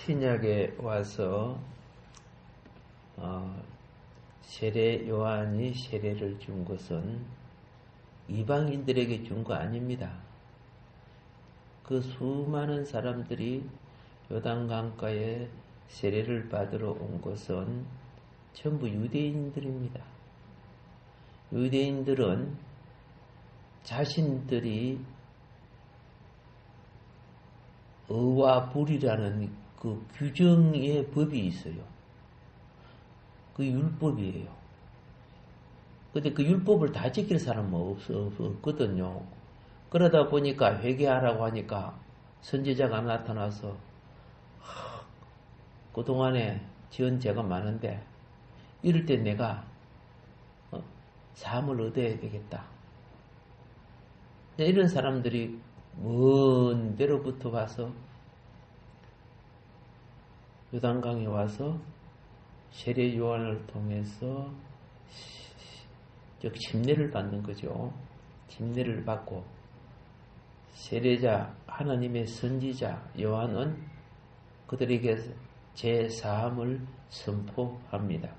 신약에 와서 세례 요한이 세례를 준 것은 이방인들에게 준 거 아닙니다. 그 수많은 사람들이 요단강가에 세례를 받으러 온 것은 전부 유대인들입니다. 유대인들은 자신들이 의와 불이라는 그 규정의 법이 있어요. 그 율법이에요. 근데 그 율법을 다 지킬 사람은 없거든요. 그러다 보니까 회개하라고 하니까 선지자가 나타나서 그동안에 지은 죄가 많은데 이럴 때 내가 사함을 얻어야 되겠다. 이런 사람들이 먼 데로부터 와서 요단강에 와서 세례 요한을 통해서 침례를 받는 거죠. 침례를 받고 세례자 하나님의 선지자 요한은 그들에게 제 사함을 선포합니다.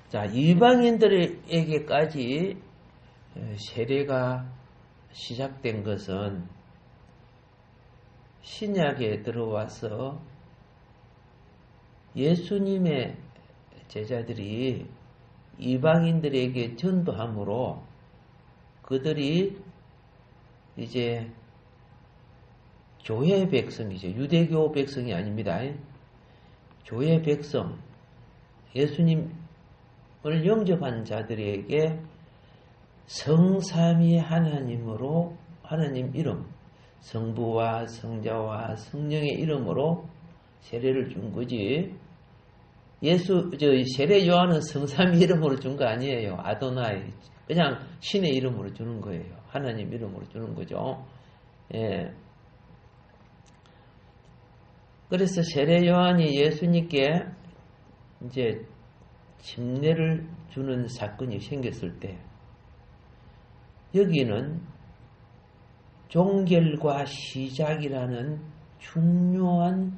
자, 이방인들에게까지 세례가 시작된 것은 신약에 들어와서 예수님의 제자들이 이방인들에게 전도함으로 그들이 이제 교회 백성이죠. 유대교 백성이 아닙니다. 교회 백성, 예수님을 영접한 자들에게 성삼위 하나님으로 하나님 이름, 성부와 성자와 성령의 이름으로 세례를 준 거지. 세례 요한은 성삼위 이름으로 준 거 아니에요. 아도나이. 그냥 신의 이름으로 주는 거예요. 하나님 이름으로 주는 거죠. 예. 그래서 세례 요한이 예수님께 이제 침례를 주는 사건이 생겼을 때 여기는 종결과 시작이라는 중요한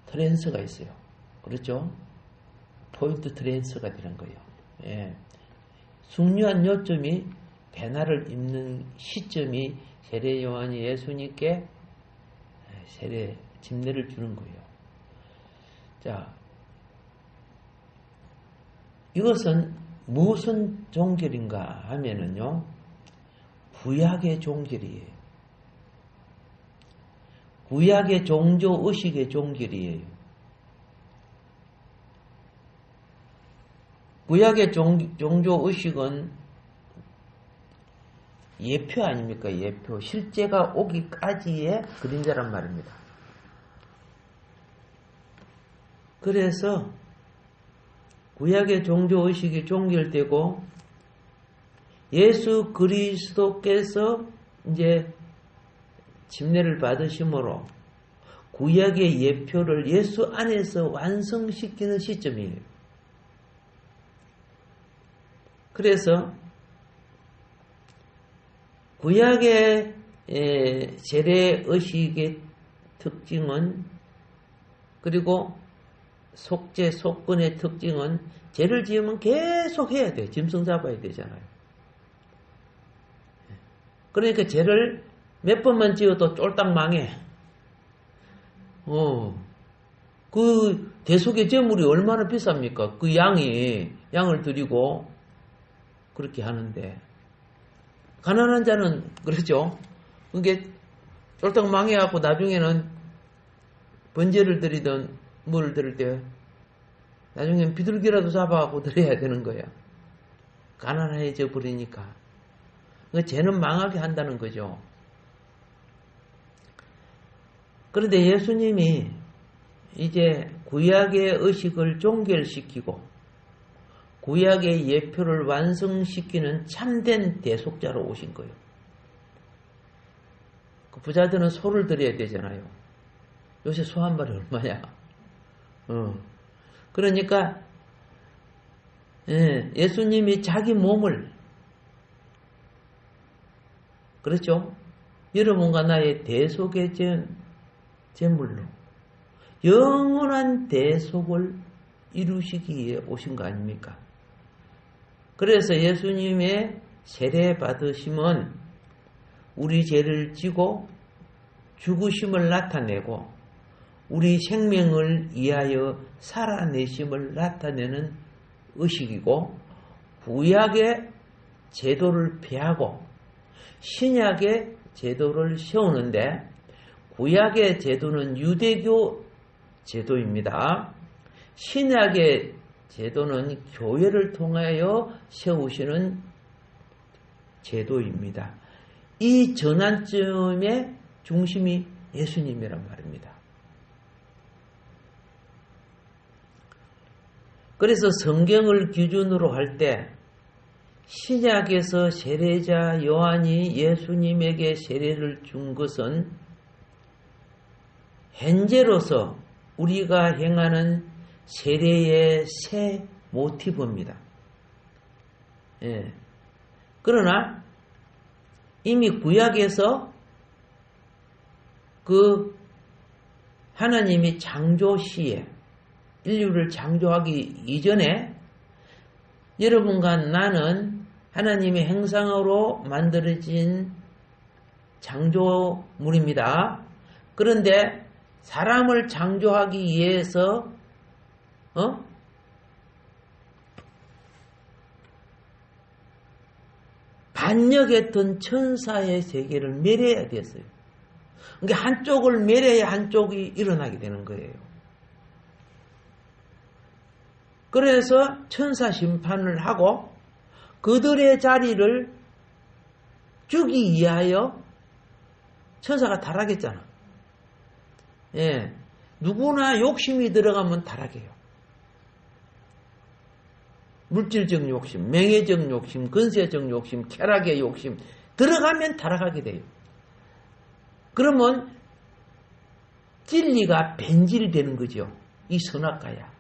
트랜스가 있어요. 그렇죠? 포인트 트랜스가 되는 거예요. 예. 중요한 요점이 배나를 입는 시점이 세례 요한이 예수님께 침례를 주는 거예요. 자, 이것은 무슨 종결인가 하면은요, 구약의 종결이에요. 구약의 종교 의식의 종결이에요. 구약의 종교 의식은 예표 아닙니까? 예표. 실제가 오기까지의 그림자란 말입니다. 그래서 구약의 종교 의식이 종결되고 예수 그리스도께서 이제 침례를 받으심으로 구약의 예표를 예수 안에서 완성시키는 시점이에요. 그래서 구약의 세례 의식의 특징은 그리고 속죄, 속건의 특징은 죄를 지으면 계속 해야 돼. 짐승 잡아야 되잖아요. 그러니까 죄를 몇 번만 지어도 쫄딱 망해. 그 대속의 제물이 얼마나 비쌉니까? 그 양을 드리고 그렇게 하는데 가난한 자는 그렇죠. 그게 쫄딱 망해갖고 나중에는 번제를 드리던 물을 드릴 때 나중엔 비둘기라도 잡아갖고 드려야 되는 거야. 가난해져 버리니까. 죄는 망하게 한다는 거죠. 그런데 예수님이 이제 구약의 의식을 종결시키고 구약의 예표를 완성시키는 참된 대속자로 오신 거예요. 그 부자들은 소를 드려야 되잖아요. 요새 소 한 마리 얼마냐? 그러니까 예수님이 자기 몸을 그렇죠? 여러분과 나의 대속의 제물로 영원한 대속을 이루시기 위해 오신 거 아닙니까? 그래서 예수님의 세례 받으심은 우리 죄를 지고 죽으심을 나타내고 우리 생명을 위하여 살아내심을 나타내는 의식이고, 구약의 제도를 폐하고 신약의 제도를 세우는데, 구약의 제도는 유대교 제도입니다. 신약의 제도는 교회를 통하여 세우시는 제도입니다. 이 전환점의 중심이 예수님이란 말입니다. 그래서 성경을 기준으로 할 때 신약에서 세례자 요한이 예수님에게 세례를 준 것은 현재로서 우리가 행하는 세례의 새 모티브입니다. 예. 그러나 이미 구약에서 그 하나님이 창조 시에 인류를 창조하기 이전에 여러분과 나는 하나님의 형상으로 만들어진 창조물입니다. 그런데 사람을 창조하기 위해서 반역했던 천사의 세계를 멸해야 됐어요. 그러니까 한쪽을 멸해야 한쪽이 일어나게 되는 거예요. 그래서 천사 심판을 하고 그들의 자리를 주기 위하여 천사가 타락했잖아. 예, 누구나 욕심이 들어가면 타락해요. 물질적 욕심, 명예적 욕심, 근세적 욕심, 쾌락의 욕심 들어가면 타락하게 돼요. 그러면 진리가 변질되는 거죠. 이 선악과야.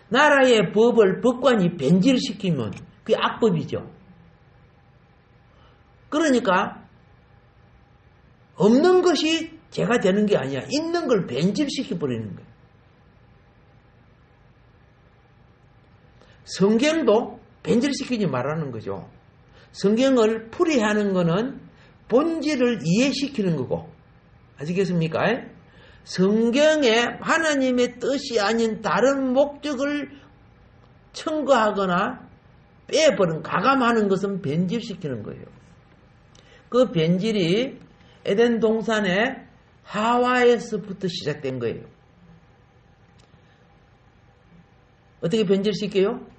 나라의 법을 법관이 변질시키면 그게 악법이죠. 그러니까 없는 것이 죄가 되는 게 아니야. 있는 걸 변질시켜버리는 거예요. 성경도 변질시키지 말라는 거죠. 성경을 풀이하는 것은 본질을 이해시키는 거고, 아시겠습니까? 성경에 하나님의 뜻이 아닌 다른 목적을 첨가하거나 빼버린, 가감하는 것은 변질시키는 거예요. 그 변질이 에덴 동산의 하와에서부터 시작된 거예요. 어떻게 변질시켜요?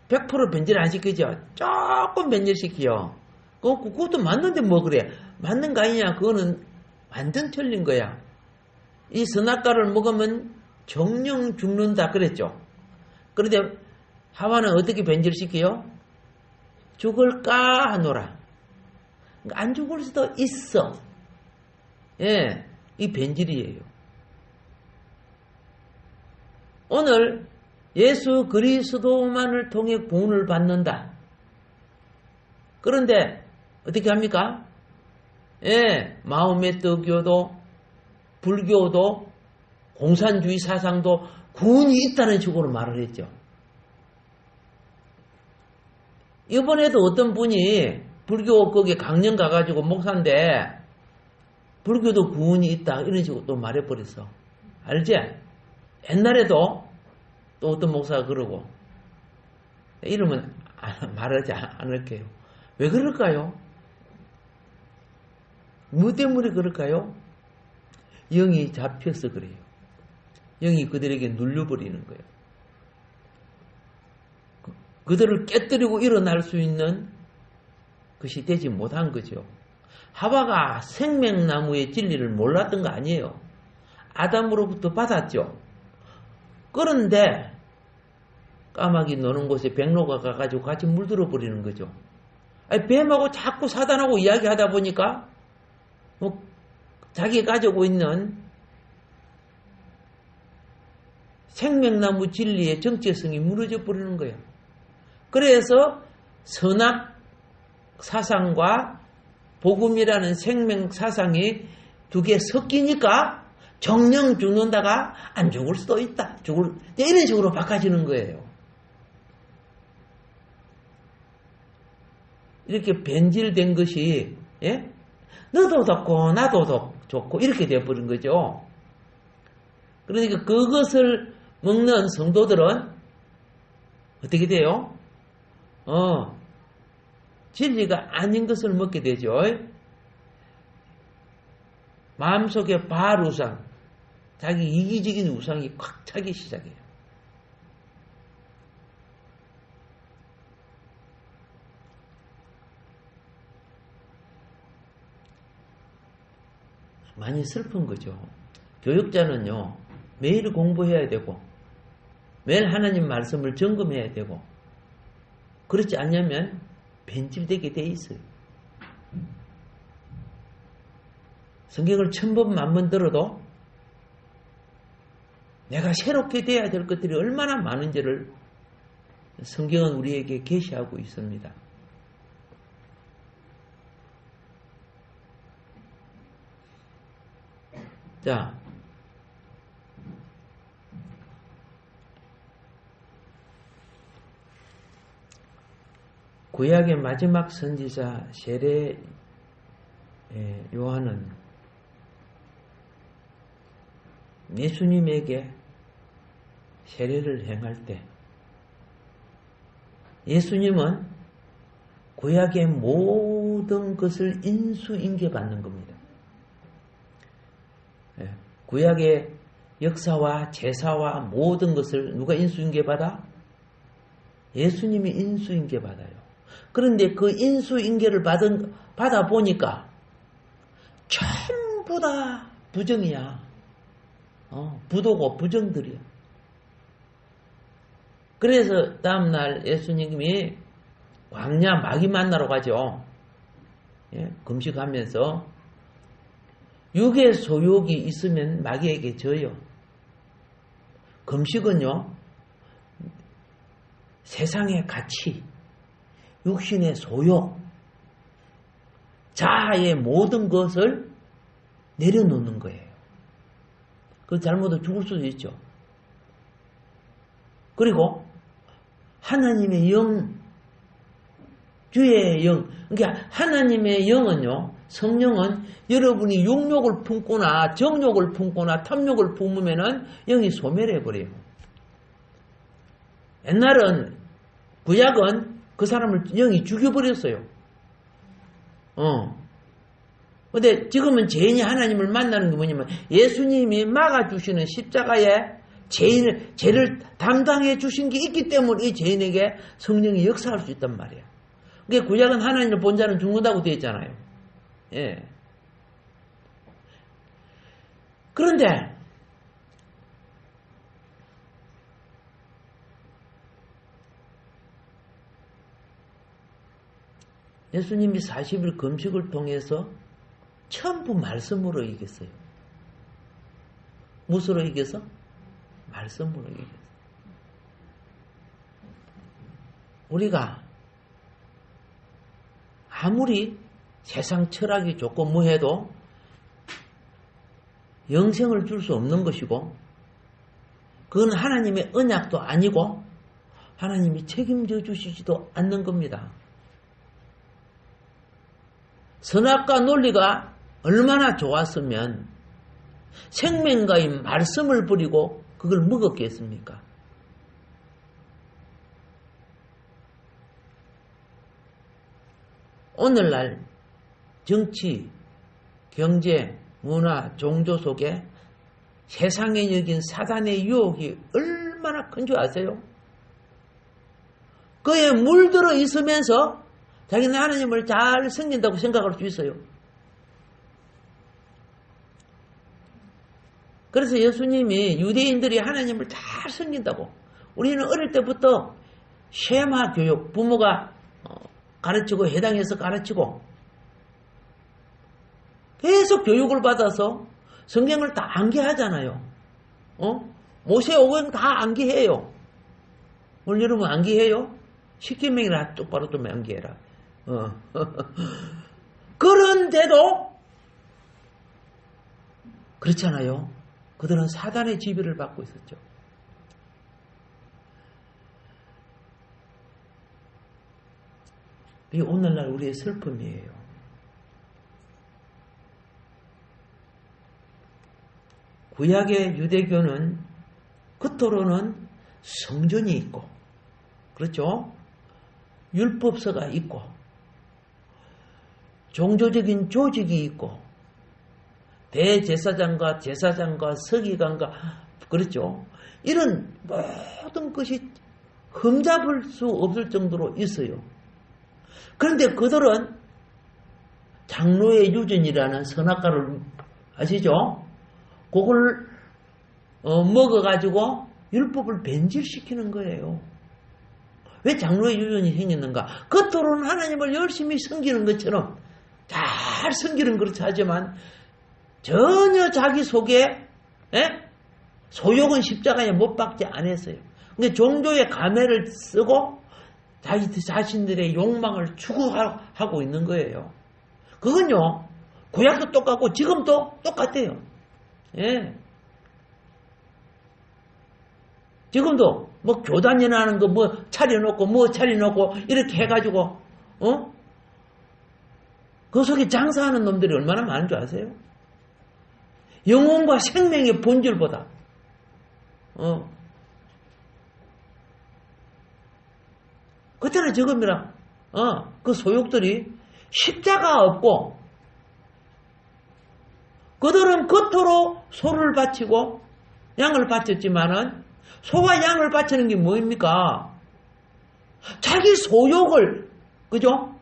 100% 변질 안 시키죠. 조금 변질시켜요. 그것도 맞는데 뭐 그래. 맞는 거 아니냐. 그거는 완전 틀린 거야. 이 선악과를 먹으면 정령 죽는다 그랬죠. 그런데 하와는 어떻게 변질시켜요? 죽을까 하노라. 안 죽을 수도 있어. 예, 이 변질이에요. 오늘 예수 그리스도만을 통해 구원을 받는다. 그런데 어떻게 합니까? 예, 마호메트교도, 불교도, 공산주의 사상도 구원이 있다는 식으로 말을 했죠. 이번에도 어떤 분이 불교 거기에 강연 가가지고 목사인데 불교도 구원이 있다 이런 식으로 또 말해버렸어. 알지? 옛날에도 또 어떤 목사가 그러고, 이름은 말하지 않을게요. 왜 그럴까요? 뭐 때문에 그럴까요? 영이 잡혀서 그래요. 영이 그들에게 눌려버리는 거예요. 그들을 깨뜨리고 일어날 수 있는 것이 되지 못한 거죠. 하와가 생명나무의 진리를 몰랐던 거 아니에요. 아담으로부터 받았죠. 그런데 까마귀 노는 곳에 백로가 가가지고 같이 물들어 버리는 거죠. 아니, 뱀하고 자꾸 사단하고 이야기하다 보니까 자기가 가지고 있는 생명나무 진리의 정체성이 무너져 버리는 거예요. 그래서 선악 사상과 복음이라는 생명 사상이 두 개 섞이니까 정령 죽는다가 안 죽을 수도 있다. 이런 식으로 바꿔지는 거예요. 이렇게 변질된 것이, 예? 너도 좋고 나도 좋고 이렇게 되어버린 거죠. 그러니까 그것을 먹는 성도들은 어떻게 돼요? 진리가 아닌 것을 먹게 되죠. 마음속에 바알 우상, 자기 이기적인 우상이 꽉 차기 시작해요. 많이 슬픈 거죠. 교육자는요, 매일 공부해야 되고, 매일 하나님 말씀을 점검해야 되고, 그렇지 않냐면 변질되게 돼 있어요. 성경을 1000번 만번 들어도 내가 새롭게 돼야 될 것들이 얼마나 많은지를 성경은 우리에게 계시하고 있습니다. 자, 구약의 마지막 선지자 세례 요한은 예수님에게 세례를 행할 때 예수님은 구약의 모든 것을 인수인계받는 겁니다. 구약의 역사와 제사와 모든 것을 누가 인수인계받아? 예수님이 인수인계받아요. 그런데 그 인수인계를 받아 보니까 전부 다 부정이야. 부도고 부정들이야. 그래서 다음날 예수님이 광야 마귀 만나러 가죠. 금식하면서 육의 소욕이 있으면 마귀에게 져요. 금식은요, 세상의 가치, 육신의 소욕, 자아의 모든 것을 내려놓는 거예요. 그 잘못은 죽을 수도 있죠. 그리고 하나님의 영, 주의 영, 그러니까 하나님의 영은요, 성령은 여러분이 육욕을 품거나 정욕을 품거나 탐욕을 품으면은 영이 소멸해버려요. 옛날은 구약은 그 사람을 영이 죽여버렸어요. 근데 지금은 죄인이 하나님을 만나는 게 뭐냐면 예수님이 막아주시는 십자가에 죄를 담당해 주신 게 있기 때문에 이 죄인에게 성령이 역사할 수 있단 말이에요. 그게 구약은 하나님을 본 자는 죽는다고 되어 있잖아요. 예. 그런데 예수님이 40일 금식을 통해서 전부 말씀으로 이겼어요. 무엇으로 이겨서? 말씀으로 이겼어요. 우리가 아무리 세상 철학이 좋고 뭐해도 영생을 줄 수 없는 것이고 그건 하나님의 언약도 아니고 하나님이 책임져 주시지도 않는 겁니다. 선악과 논리가 얼마나 좋았으면 생명과의 말씀을 버리고 그걸 먹었겠습니까? 오늘날 정치, 경제, 문화, 종교 속에 세상에 여긴 사단의 유혹이 얼마나 큰 줄 아세요? 그에 물들어 있으면서 자기는 하나님을 잘 섬긴다고 생각할 수 있어요. 그래서 예수님이 유대인들이 하나님을 잘 섬긴다고. 우리는 어릴 때부터 쉐마 교육, 부모가 가르치고 해당해서 가르치고 계속 교육을 받아서 성경을 다 암기하잖아요. 모세오경 다 암기해요. 오늘 여러분 암기해요? 십계명이나 똑바로 좀 명기해라. 그런데도 그렇잖아요. 그들은 사단의 지배를 받고 있었죠. 이게 오늘날 우리의 슬픔이에요. 구약의 유대교는 겉으로는 성전이 있고, 그렇죠? 율법서가 있고, 종교적인 조직이 있고, 대제사장과 제사장과 서기관과, 그렇죠? 이런 모든 것이 흠잡을 수 없을 정도로 있어요. 그런데 그들은 장로의 유전이라는 선악과를 아시죠? 그걸 먹어가지고 율법을 변질시키는 거예요. 왜 장로의 유전이 생겼는가? 겉으로는 하나님을 열심히 섬기는 것처럼 잘 섬기는 그렇지 하지만 전혀 자기 속에 소욕은 십자가에 못 박지 않았어요. 근데 종교의 가면을 쓰고 자기 자신들의 욕망을 추구하고 있는 거예요. 그건요, 구약도 똑같고 지금도 똑같아요. 예. 지금도 뭐 교단이나 하는 거 뭐 차려놓고 이렇게 해가지고 그 속에 장사하는 놈들이 얼마나 많은 줄 아세요? 영혼과 생명의 본질보다 그때나 지금이랑 그 소욕들이 십자가 없고 그들은 겉으로 소를 바치고 양을 바쳤지만은 소와 양을 바치는 게 뭐입니까? 자기 소욕을, 그죠?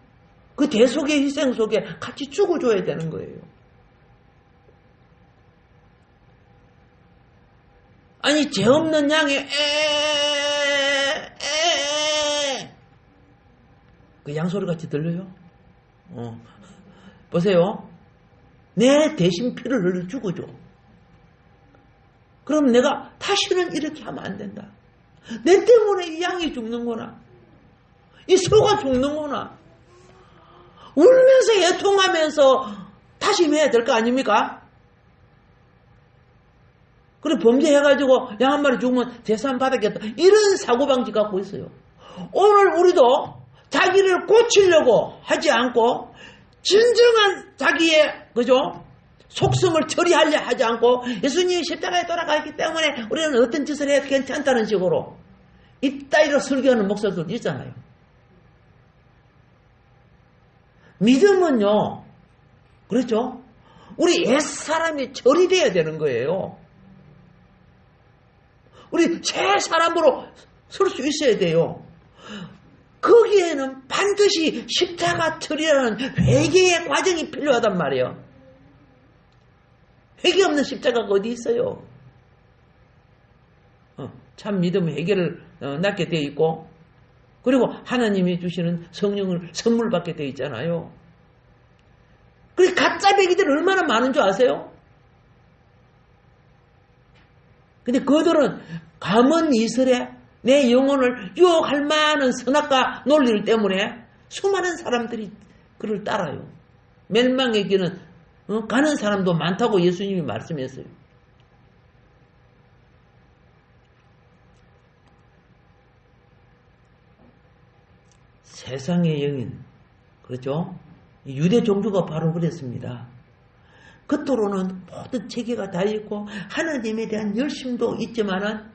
그 대속의 희생 속에 같이 죽어줘야 되는 거예요. 아니, 죄 없는 양이 그 양소리 같이 들려요? 보세요. 내 대신 피를 흘려 죽어줘. 그럼 내가 다시는 이렇게 하면 안 된다. 내 때문에 이 양이 죽는구나. 이 소가 죽는구나. 울면서 애통하면서 다짐해야 될 거 아닙니까? 그래 범죄해가지고 양 한 마리 죽으면 재산 받았겠다. 이런 사고방식 갖고 있어요. 오늘 우리도 자기를 고치려고 하지 않고 진정한 자기의 그죠? 속성을 처리하려 하지 않고 예수님이 십자가에 돌아가기 때문에 우리는 어떤 짓을 해도 괜찮다는 식으로 이따위로 설교하는 목사들도 있잖아요. 믿음은요, 그렇죠? 우리 옛사람이 처리돼야 되는 거예요. 우리 새 사람으로 설 수 있어야 돼요. 거기에는 반드시 십자가 처리라는 회개의 과정이 필요하단 말이에요. 회개 없는 십자가가 어디 있어요? 참 믿음 회개를 낳게 되어 있고, 그리고 하나님이 주시는 성령을 선물 받게 되어 있잖아요. 그리고 가짜 배기들 얼마나 많은 줄 아세요? 근데 그들은 감언 이설에 내 영혼을 유혹할 만한 선악과 논리를 때문에 수많은 사람들이 그를 따라요. 멸망의 길은 가는 사람도 많다고 예수님이 말씀했어요. 세상의 영인, 그렇죠? 유대 종교가 바로 그랬습니다. 겉으로는 모든 체계가 다 있고 하나님에 대한 열심도 있지만은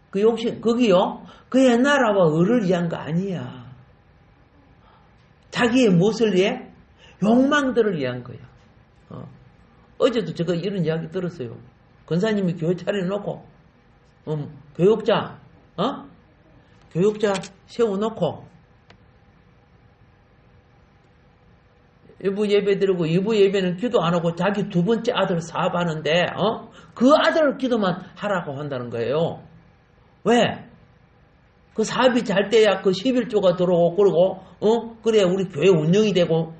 그 욕심, 거기요, 그의 나라와 의를 위한 거 아니야. 자기의 무엇을 위해? 욕망들을 위한 거야. 어제도 제가 이런 이야기 들었어요. 권사님이 교회 차려놓고, 교육자 세워놓고, 일부 예배 드리고, 일부 예배는 기도 안 하고 자기 두 번째 아들 사업하는데, 그 아들 기도만 하라고 한다는 거예요. 왜? 그 사업이 잘 돼야 그 11조가 들어오고, 그러고, 그래, 우리 교회 운영이 되고,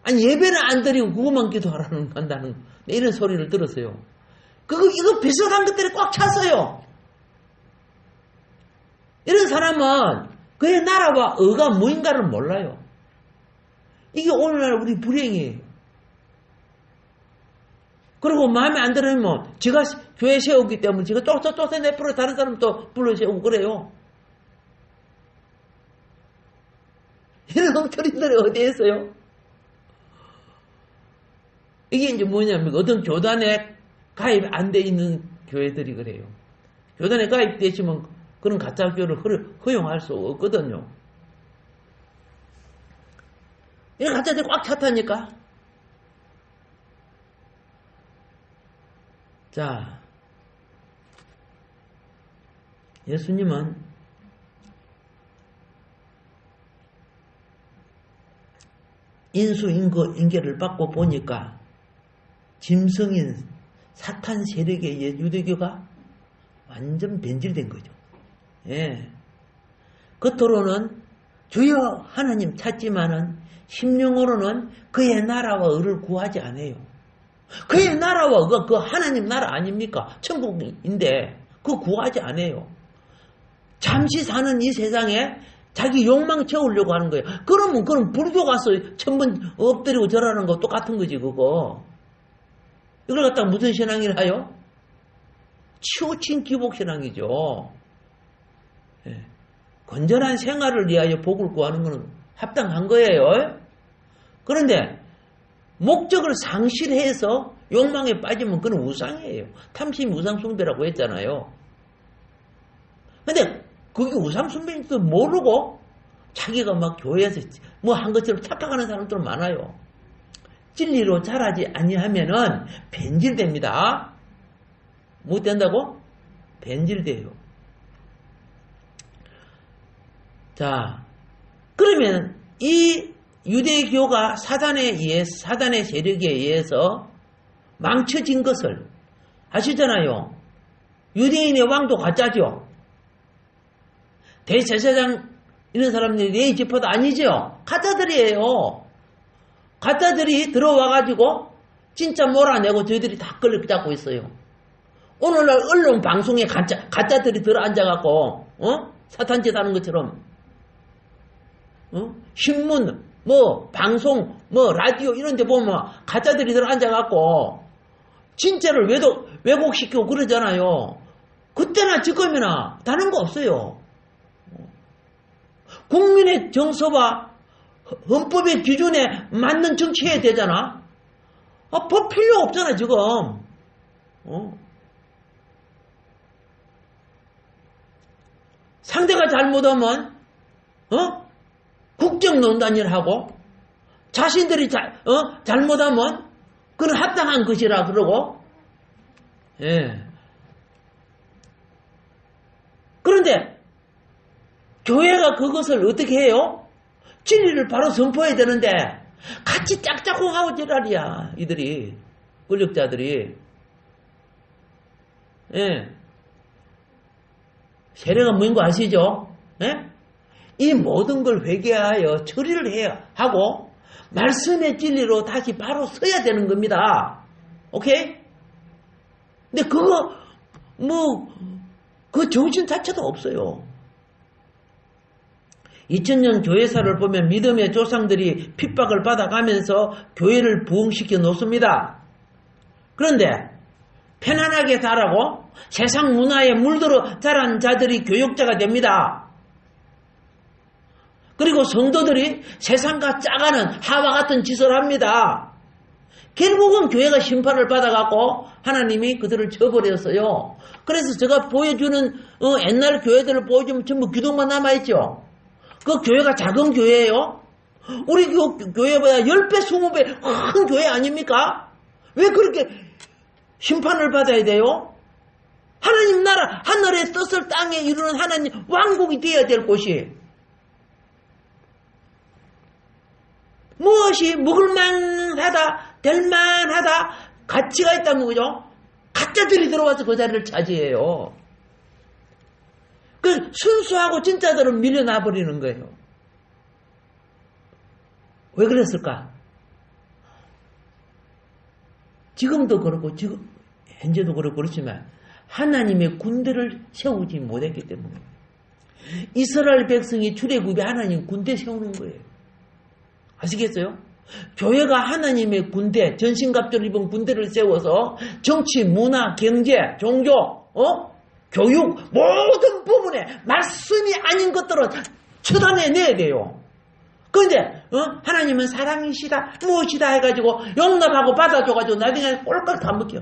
아니, 예배는 안 드리고 그것만 기도하라는 한다는, 이런 소리를 들었어요. 이거 비슷한 것들이 꽉 찼어요. 이런 사람은 그의 나라와 의가 무인가를 몰라요. 이게 오늘날 우리 불행이에요. 그리고 마음에 안 들으면 지가 교회 세우기 때문에 지가 쫓아내버려 다른 사람도 불러 세우고 그래요. 이런 엉터리들이 어디 있어요? 이게 이제 뭐냐면 어떤 교단에 가입 안 돼 있는 교회들이 그래요. 교단에 가입되시면 그런 가짜 교회를 허용할 수 없거든요. 이런 가짜들이 꽉 찼다니까. 자, 예수님은 인수인계를 받고 보니까 짐승인 사탄 세력에 의해 유대교가 완전 변질된 거죠. 예. 겉으로는 주여 하나님 찾지만은 심령으로는 그의 나라와 의를 구하지 않아요. 그의 나라와 의가 그 하나님 나라 아닙니까? 천국인데 그거 구하지 않아요. 잠시 사는 이 세상에 자기 욕망 채우려고 하는 거예요. 그러면 그럼 불교 가서 천번 엎드리고 절하는 거 똑같은 거지 그거. 이걸 갖다가 무슨 신앙이라 하요? 치우친 기복신앙이죠. 예. 건전한 생활을 위하여 복을 구하는 것은 합당한 거예요. 그런데 목적을 상실해서 욕망에 빠지면 그건 우상이에요. 탐심 우상숭배라고 했잖아요. 근데 그게 우상숭배인지도 모르고 자기가 막 교회에서 뭐 한 것처럼 착각하는 사람들 많아요. 진리로 자라지 아니하면은 변질됩니다. 못 된다고? 변질돼요. 자, 그러면 이 유대교가 사단의 세력에 의해서 망쳐진 것을 아시잖아요. 유대인의 왕도 가짜죠. 대제사장 이런 사람들이 네 지파도 아니죠. 가짜들이에요. 가짜들이 들어와가지고 진짜 몰아내고 저희들이 다 끌려 잡고 있어요. 오늘날 언론 방송에 가짜들이 들어앉아갖고 사탄짓 하는 것처럼 신문 방송 라디오 이런 데 보면 가짜들이 들어앉아갖고 진짜를 왜곡시키고 그러잖아요. 그때나 지금이나 다른 거 없어요. 국민의 정서와 헌법의 기준에 맞는 정치해야 되잖아. 법 필요 없잖아 지금. 상대가 잘못하면 국정농단을 하고 자신들이 잘못하면 그건 합당한 것이라 그러고. 예. 그런데 교회가 그것을 어떻게 해요? 진리를 바로 선포해야 되는데 같이 짝짝꿍하고 지랄이야 이들이 권력자들이. 예. 세례가 뭐인 거 아시죠? 예? 이 모든 걸 회개하여 처리를 해야 하고 말씀의 진리로 다시 바로 서야 되는 겁니다. 오케이? 근데 그거 그 정신 자체도 없어요. 2000년 교회사를 보면 믿음의 조상들이 핍박을 받아가면서 교회를 부흥시켜 놓습니다. 그런데 편안하게 자라고 세상 문화에 물들어 자란 자들이 교역자가 됩니다. 그리고 성도들이 세상과 짜가는 하와 같은 짓을 합니다. 결국은 교회가 심판을 받아갖고 하나님이 그들을 쳐버렸어요. 그래서 제가 보여주는 옛날 교회들을 보여주면 전부 기둥만 남아있죠. 그 교회가 작은 교회예요. 우리 교회보다 10배, 20배 큰 교회 아닙니까? 왜 그렇게 심판을 받아야 돼요? 하나님 나라, 하늘의 뜻을 땅에 이루는 하나님 왕국이 되어야 될 곳이 무엇이 먹을만하다, 될만하다, 가치가 있다는 거죠. 가짜들이 들어와서 그 자리를 차지해요. 그 순수하고 진짜들은 밀려나버리는 거예요. 왜 그랬을까? 지금도 그렇고 지금 현재도 그렇고 그렇지만 하나님의 군대를 세우지 못했기 때문에 이스라엘 백성이 출애굽이 하나님 군대 세우는 거예요. 아시겠어요? 교회가 하나님의 군대, 전신갑주를 입은 군대를 세워서 정치, 문화, 경제, 종교, 교육 모든 부분에 말씀이 아닌 것들은 처단해내야 돼요. 그런데 하나님은 사랑이시다 무엇이다 해가지고 용납하고 받아줘가지고 나중에 꼴깍 다 먹혀.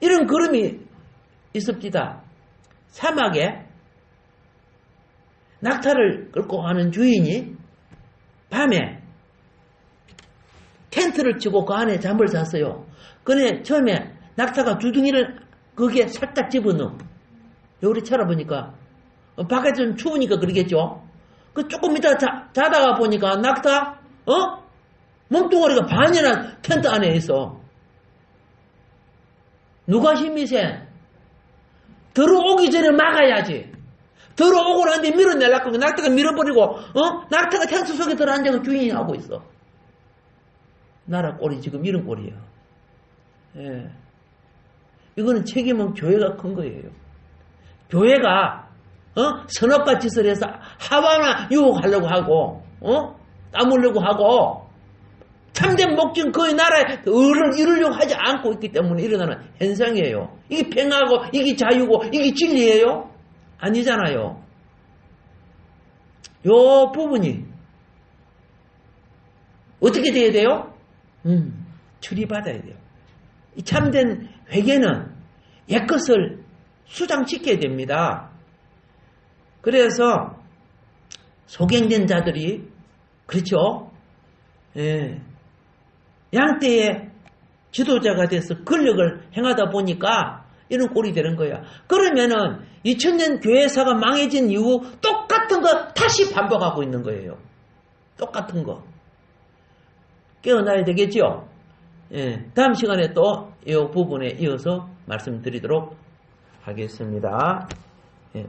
이런 그림이 있습니다. 사막에 낙타를 끌고 가는 주인이 밤에 텐트를 치고 그 안에 잠을 잤어요. 그런데 처음에 낙타가 주둥이를 거기에 살짝 집어넣어. 여기 찾아보니까 밖에 좀 추우니까 그러겠죠. 그 조금 이따 자다가 보니까 낙타 몸뚱아리가 반이나 텐트 안에 있어. 누가 힘이 세? 들어오기 전에 막아야지. 들어오고 나는데 밀어내려고 낙타가 밀어버리고 낙타가 텐트 속에 들어앉아서 주인이 하고 있어. 나라 꼴이 지금 이런 꼴이에요. 예. 이거는 책임은 교회가 큰 거예요. 교회가 선악과 짓을 해서 하와나 유혹하려고 하고 따물려고 하고 참된 목적은 그 나라의 의를 이루려고 하지 않고 있기 때문에 일어나는 현상이에요. 이게 평화고 이게 자유고 이게 진리예요? 아니잖아요. 요 부분이 어떻게 돼야 돼요? 처리받아야 돼요. 이 참된 회개는 옛것을 수장시켜야 됩니다. 그래서 소경된 자들이 그렇죠? 예. 양떼의 지도자가 돼서 권력을 행하다 보니까 이런 꼴이 되는 거야. 그러면은 2000년 교회사가 망해진 이후 똑같은 거 다시 반복하고 있는 거예요. 똑같은 거. 깨어나야 되겠죠? 예. 다음 시간에 또 이 부분에 이어서 말씀드리도록 하겠습니다.